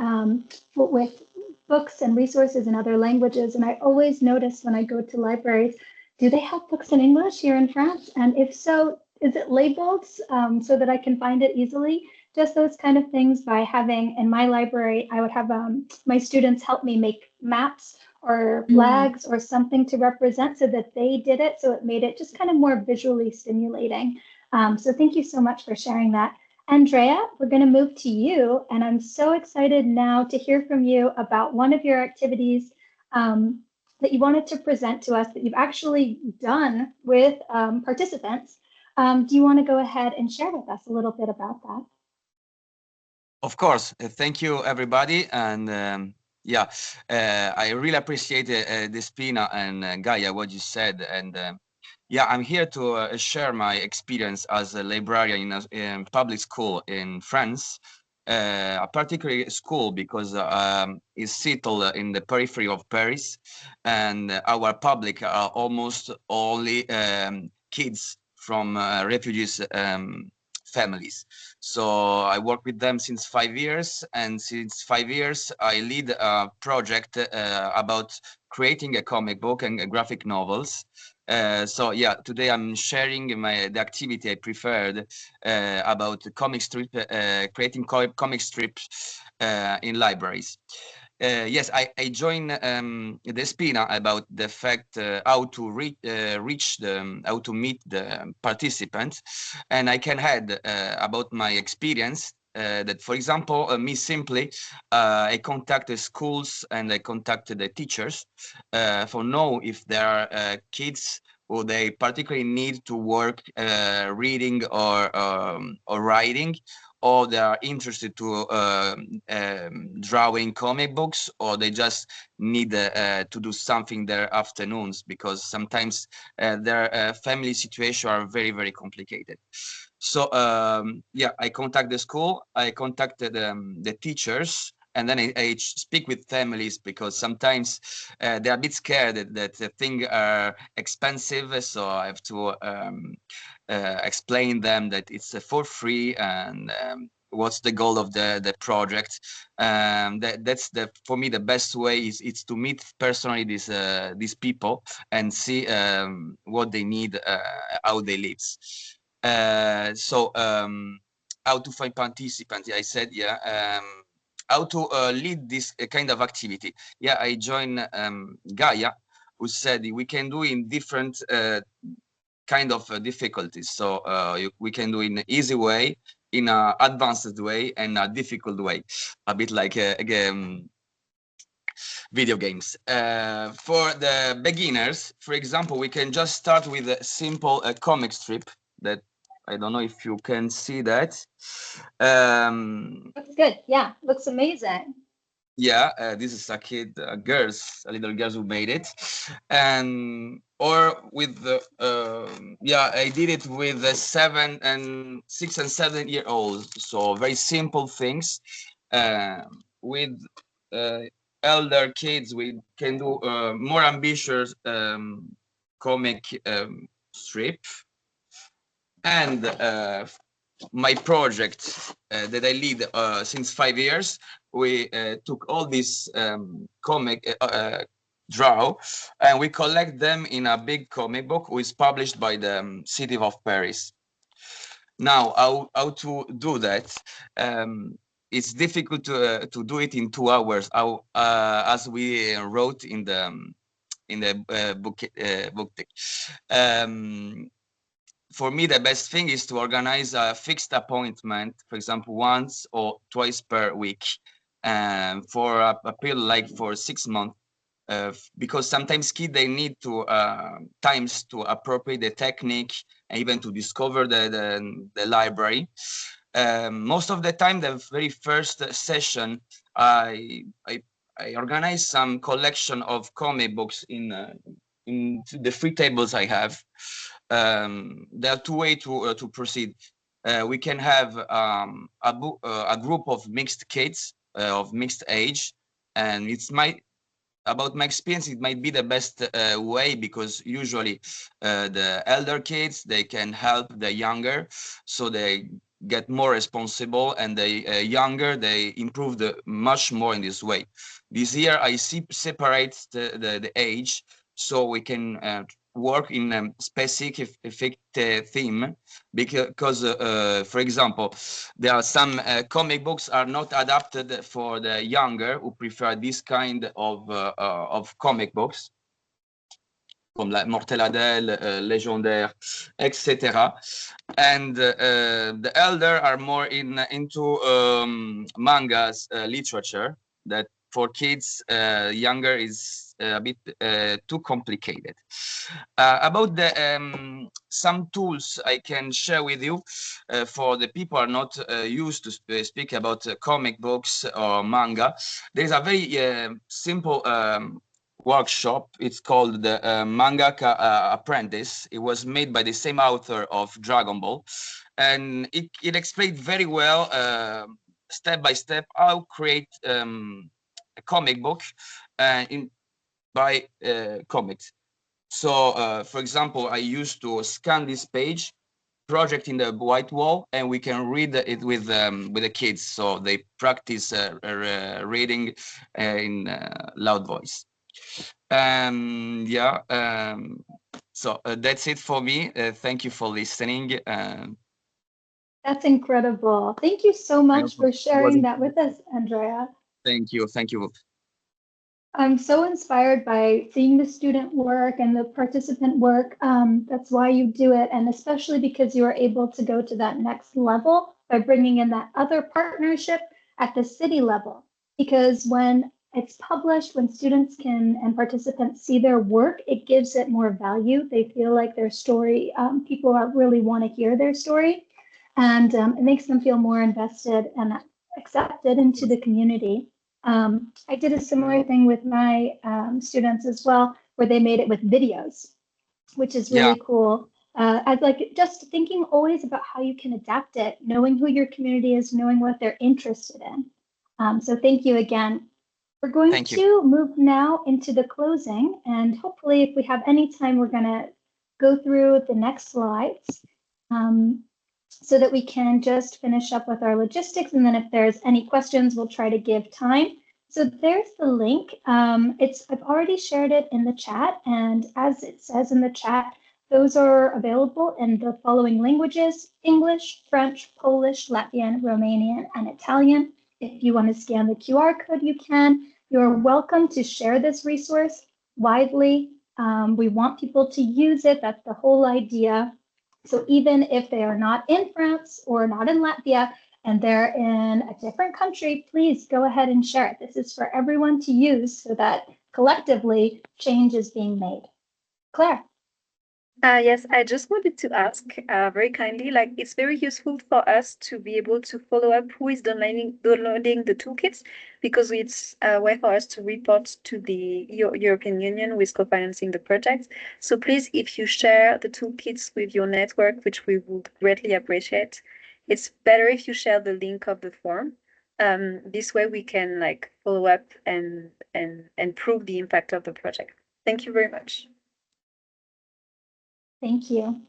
with books and resources in other languages. And I always notice when I go to libraries, do they have books in English here in France? And if so, is it labeled so that I can find it easily? Just those kind of things. By having in my library, I would have my students help me make maps or flags or something to represent, so that they did it. So it made it just kind of more visually stimulating. So thank you so much for sharing that. Andrea, we're going to move to you. And I'm so excited now to hear from you about one of your activities that you wanted to present to us that you've actually done with participants. Do you want to go ahead and share with us a little bit about that? Of course. Thank you, everybody. And I really appreciate Despina and Gaya, what you said. And I'm here to share my experience as a librarian in public school in France, a particular school because it's settled in the periphery of Paris, and our public are almost only kids from refugees families. So I work with them since 5 years, and since 5 years I lead a project about creating a comic book and graphic novels. Today I'm sharing the activity I preferred about comic strip, creating comic strips in libraries. Yes, I joined Despina about the fact how to how to meet the participants, and I can add about my experience that, for example, me simply, I contacted schools and I contacted the teachers for know if there are kids who they particularly need to work reading or writing, or they are interested to drawing comic books, or they just need to do something their afternoons, because sometimes their family situation are very, very complicated. So yeah, I contact the school, I contacted the teachers, and then I speak with families, because sometimes they're a bit scared that the things are expensive. So I have to explain them that it's for free, and what's the goal of the project. That's for me the best way is to meet personally these people and see what they need, how they live. So how to find participants? I said, yeah. How to lead this kind of activity? Yeah, I joined Gaya, who said we can do in different kind of difficulties. So we can do in an easy way, in an advanced way, and a difficult way, a bit like video games. For the beginners, for example, we can just start with a simple comic strip that I don't know if you can see that. Looks good. Yeah, looks amazing. Yeah, this is a kid, little girls who made it, and or with the yeah, I did it with the 6 and 7-year-olds. So very simple things. With elder kids, we can do more ambitious comic strip. And my project that I lead since 5 years, we took all these comic draw, and we collect them in a big comic book, which is published by the city of Paris. Now, how to do that? It's difficult to do it in 2 hours, as we wrote in the book. For me, the best thing is to organize a fixed appointment, for example, once or twice per week, for a period like for 6 months, because sometimes kids, they need to times to appropriate the technique and even to discover the library. Most of the time, the very first session, I organize some collection of comic books in the free tables I have. There are 2 ways to proceed. We can have a group of mixed kids of mixed age, and about my experience, it might be the best way, because usually the elder kids, they can help the younger, so they get more responsible, and the younger, they improve much more in this way. This year I separate the age, so we can work in a specific theme, because for example, there are some comic books are not adapted for the younger who prefer this kind of comic books, comme la Mortelle, Légendaire, etc. And the elder are more into mangas literature, that for kids younger is a bit too complicated. About the some tools I can share with you for the people are not used to speak about comic books or manga. There's a very simple workshop. It's called the Mangaka Apprentice. It was made by the same author of Dragon Ball, and it explained very well, step by step, how create a comic book by comics. So, for example, I used to scan this page, project in the white wall, and we can read it with the kids, so they practice reading in loud voice. Yeah, so that's it for me. Thank you for listening. That's incredible. Thank you so much for sharing that with us, Andrea. Thank you. Thank you. I'm so inspired by seeing the student work and the participant work. That's why you do it, and especially because you are able to go to that next level by bringing in that other partnership at the city level. Because when it's published, when students and participants see their work, it gives it more value. They feel like their story, people really want to hear their story. and it makes them feel more invested and accepted into the community. I did a similar thing with my students as well, where they made it with videos, which is really cool. I'd like just thinking always about how you can adapt it, knowing who your community is, knowing what they're interested in. So thank you again. We're going to move now into the closing, and hopefully if we have any time, we're gonna go through the next slides so that we can just finish up with our logistics. And then if there's any questions, we'll try to give time. So there's the link. I've already shared it in the chat, and as it says in the chat, those are available in the following languages: English, French, Polish, Latvian, Romanian, and Italian. If you want to scan the QR code, you can. You're welcome to share this resource widely. We want people to use it. That's the whole idea. So even if they are not in France or not in Latvia and they're in a different country, please go ahead and share it. This is for everyone to use so that collectively change is being made. Claire. Yes, I just wanted to ask very kindly, like it's very useful for us to be able to follow up who is downloading the toolkits, because it's a way for us to report to the European Union with co-financing the project. So please, if you share the toolkits with your network, which we would greatly appreciate, it's better if you share the link of the form. This way we can like follow up and prove the impact of the project. Thank you very much. Thank you.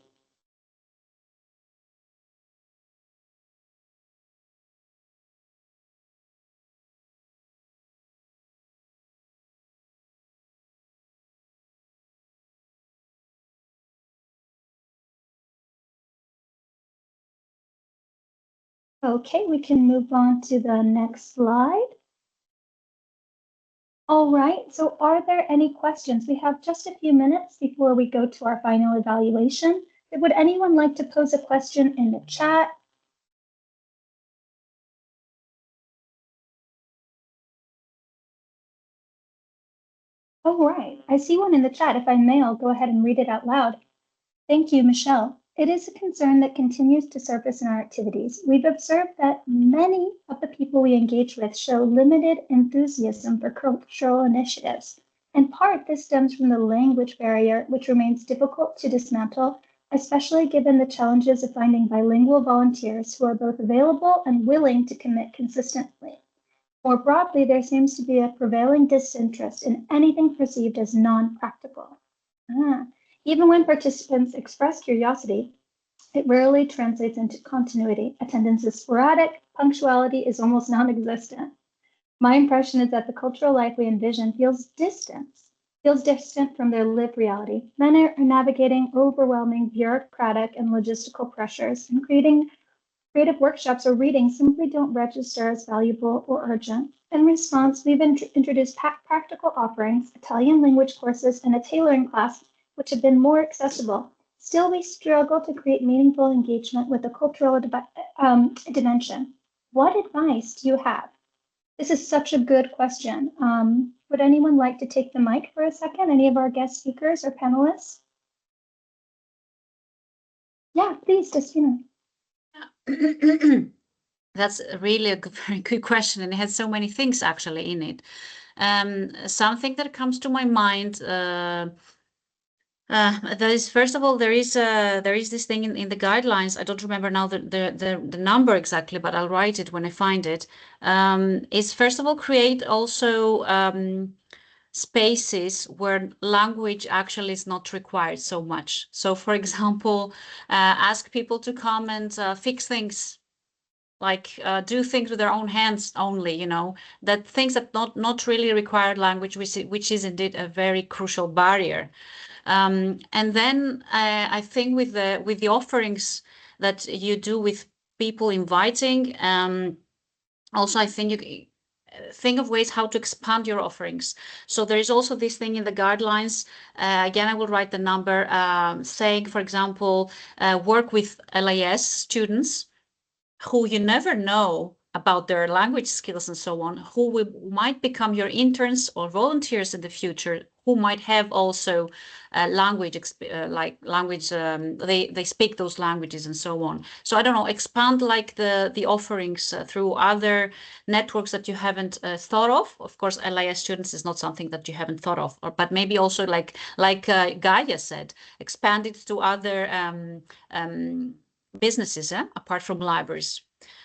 Okay, we can move on to the next slide. All right, so are there any questions? We have just a few minutes before we go to our final evaluation. Would anyone like to pose a question in the chat? All right, I see one in the chat. If I may, I'll go ahead and read it out loud. Thank you, Michelle. It is a concern that continues to surface in our activities. We've observed that many of the people we engage with show limited enthusiasm for cultural initiatives. In part, this stems from the language barrier, which remains difficult to dismantle, especially given the challenges of finding bilingual volunteers who are both available and willing to commit consistently. More broadly, there seems to be a prevailing disinterest in anything perceived as non-practical. Even when participants express curiosity, it rarely translates into continuity. Attendance is sporadic, punctuality is almost non-existent. My impression is that the cultural life we envision feels distant from their lived reality. Many are navigating overwhelming bureaucratic and logistical pressures, and creating creative workshops or readings simply don't register as valuable or urgent. In response, we've introduced practical offerings, Italian language courses, and a tailoring class, which have been more accessible. Still, we struggle to create meaningful engagement with the cultural dimension. What advice do you have? This is such a good question. Would anyone like to take the mic for a second? Any of our guest speakers or panelists? Yeah, please, Despina. That's really a very good question, and it has so many things actually in it. Something that comes to my mind, that is, first of all, there is this thing in the guidelines. I don't remember now the number exactly, but I'll write it when I find it. Is first of all create also spaces where language actually is not required so much. So, for example, ask people to come and fix things, like do things with their own hands only, you know, that things that not really require language, which is indeed a very crucial barrier. And then I think with the offerings that you do with people inviting, also I think you think of ways how to expand your offerings. So there is also this thing in the guidelines. Again, I will write the number, saying, for example, work with LIS students who you never know about their language skills and so on, who might become your interns or volunteers in the future, who might have also language, they speak those languages and so on. So I don't know, expand like the offerings through other networks that you haven't thought of. Of course, LIS students is not something that you haven't thought of, but maybe also like Gaya said, expand it to other businesses apart from libraries.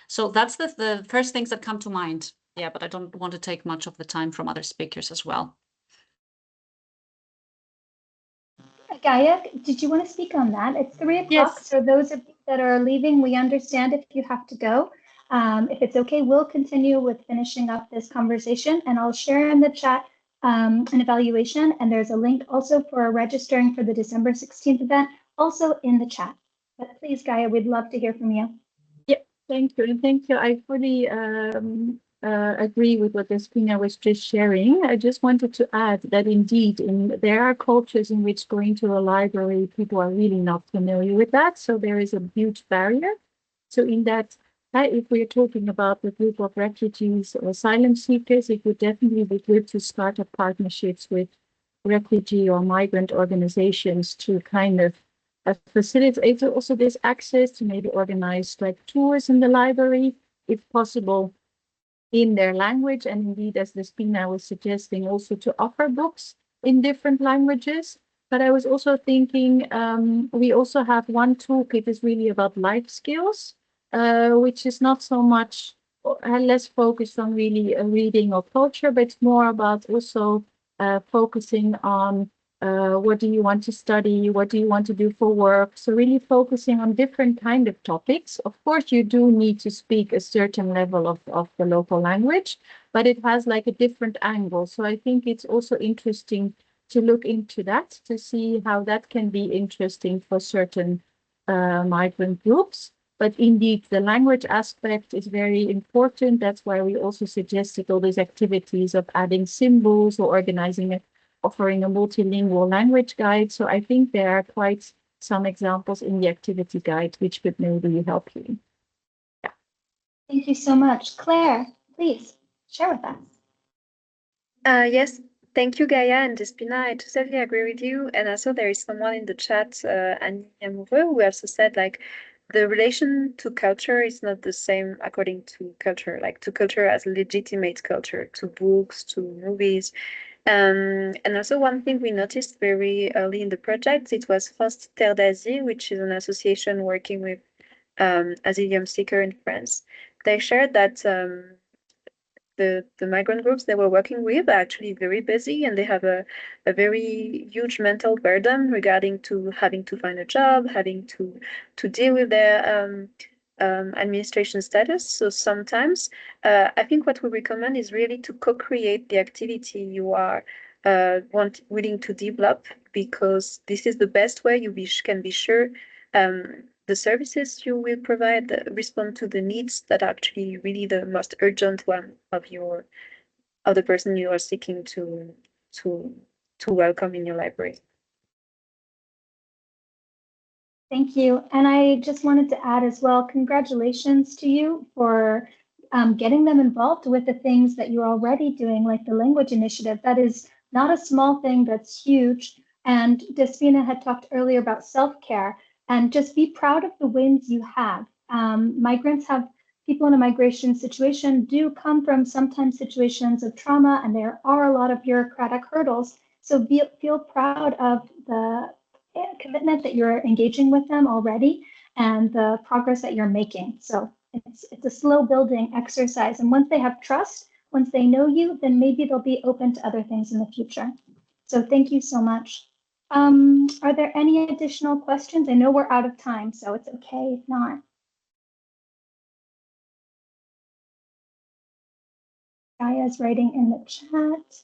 So that's the first things that come to mind. Yeah, but I don't want to take much of the time from other speakers as well. Gaya, did you want to speak on that? It's 3 o'clock, Yes. so those of you that are leaving, we understand if you have to go. If it's okay, we'll continue with finishing up this conversation, and I'll share in the chat an evaluation, and there's a link also for registering for the December 16th event, also in the chat. But please, Gaya, we'd love to hear from you. Yeah, thank you. And thank you. I fully agree with what Despina was just sharing. I just wanted to add that indeed, there are cultures in which going to a library, people are really not familiar with that. So there is a huge barrier. So in that, if we're talking about the group of refugees or asylum seekers, it would definitely be good to start up partnerships with refugee or migrant organizations to kind of facilitate also this access, to maybe organize like tours in the library, if possible, in their language, and indeed, as Despina was suggesting, also to offer books in different languages. But I was also thinking, we also have one toolkit is really about life skills, which is not so much less focused on really reading or culture, but it's more about also focusing on what do you want to study? What do you want to do for work? So really focusing on different kind of topics. Of course, you do need to speak a certain level of the local language, but it has like a different angle. So I think it's also interesting to look into that, to see how that can be interesting for certain migrant groups. But indeed, the language aspect is very important. That's why we also suggested all these activities of adding symbols or offering a multilingual language guide. So I think there are quite some examples in the activity guide which could maybe help you. Yeah. Thank you so much. Claire, please share with us. Yes, thank you, Gaya and Despina. I totally agree with you. And also there is someone in the chat, Annie Amoureux, who also said like the relation to culture is not the same according to culture, like to culture as legitimate culture, to books, to movies. And also one thing we noticed very early in the project, it was First Terre d'Asile, which is an association working with asylum seekers in France. They shared that the migrant groups they were working with are actually very busy, and they have a very huge mental burden regarding to having to find a job, having to deal with their administration status. So sometimes I think what we recommend is really to co-create the activity you are willing to develop, because this is the best way you can be sure the services you will provide respond to the needs that are actually really the most urgent one of the person you are seeking to welcome in your library. Thank you. And I just wanted to add as well, congratulations to you for getting them involved with the things that you're already doing, like the language initiative. That is not a small thing, that's huge. And Despina had talked earlier about self-care, and just be proud of the wins you have. People in a migration situation do come from sometimes situations of trauma, and there are a lot of bureaucratic hurdles. So feel proud of the commitment that you're engaging with them already and the progress that you're making. So it's a slow building exercise. And once they have trust, once they know you, then maybe they'll be open to other things in the future. So thank you so much. Are there any additional questions? I know we're out of time, so it's okay if not. Gaya's writing in the chat.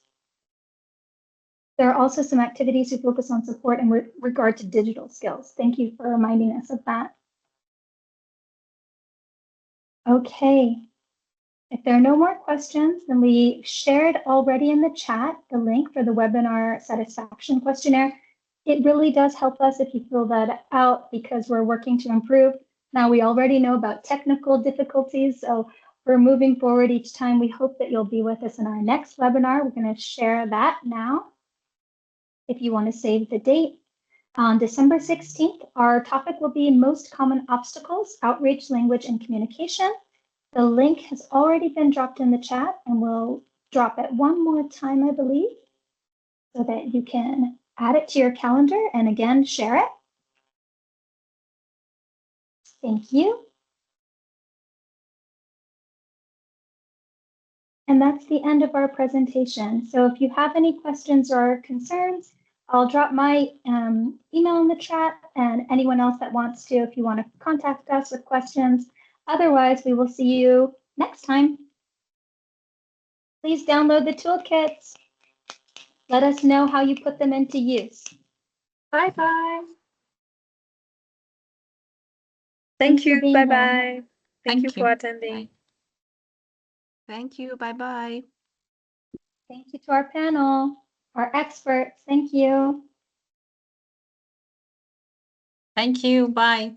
There are also some activities to focus on support in regard to digital skills. Thank you for reminding us of that. Okay. If there are no more questions, then we shared already in the chat the link for the webinar satisfaction questionnaire. It really does help us if you fill that out, because we're working to improve. Now we already know about technical difficulties, so we're moving forward each time. We hope that you'll be with us in our next webinar. We're going to share that now. if you want to save the date. On December 16th, our topic will be Most Common Obstacles, Outreach, Language, and Communication. The link has already been dropped in the chat, and we'll drop it one more time, I believe, so that you can add it to your calendar and again, share it. Thank you. And that's the end of our presentation. So if you have any questions or concerns, I'll drop my email in the chat, and anyone else that wants to, if you want to contact us with questions. Otherwise, we will see you next time. Please download the toolkits. Let us know how you put them into use. Bye-bye. Thanks Thank for you. being here. Bye-bye. Thank you for Bye. attending. Thank you. Bye-bye. Thank you to our panel, our experts. Thank you. Thank you. Bye.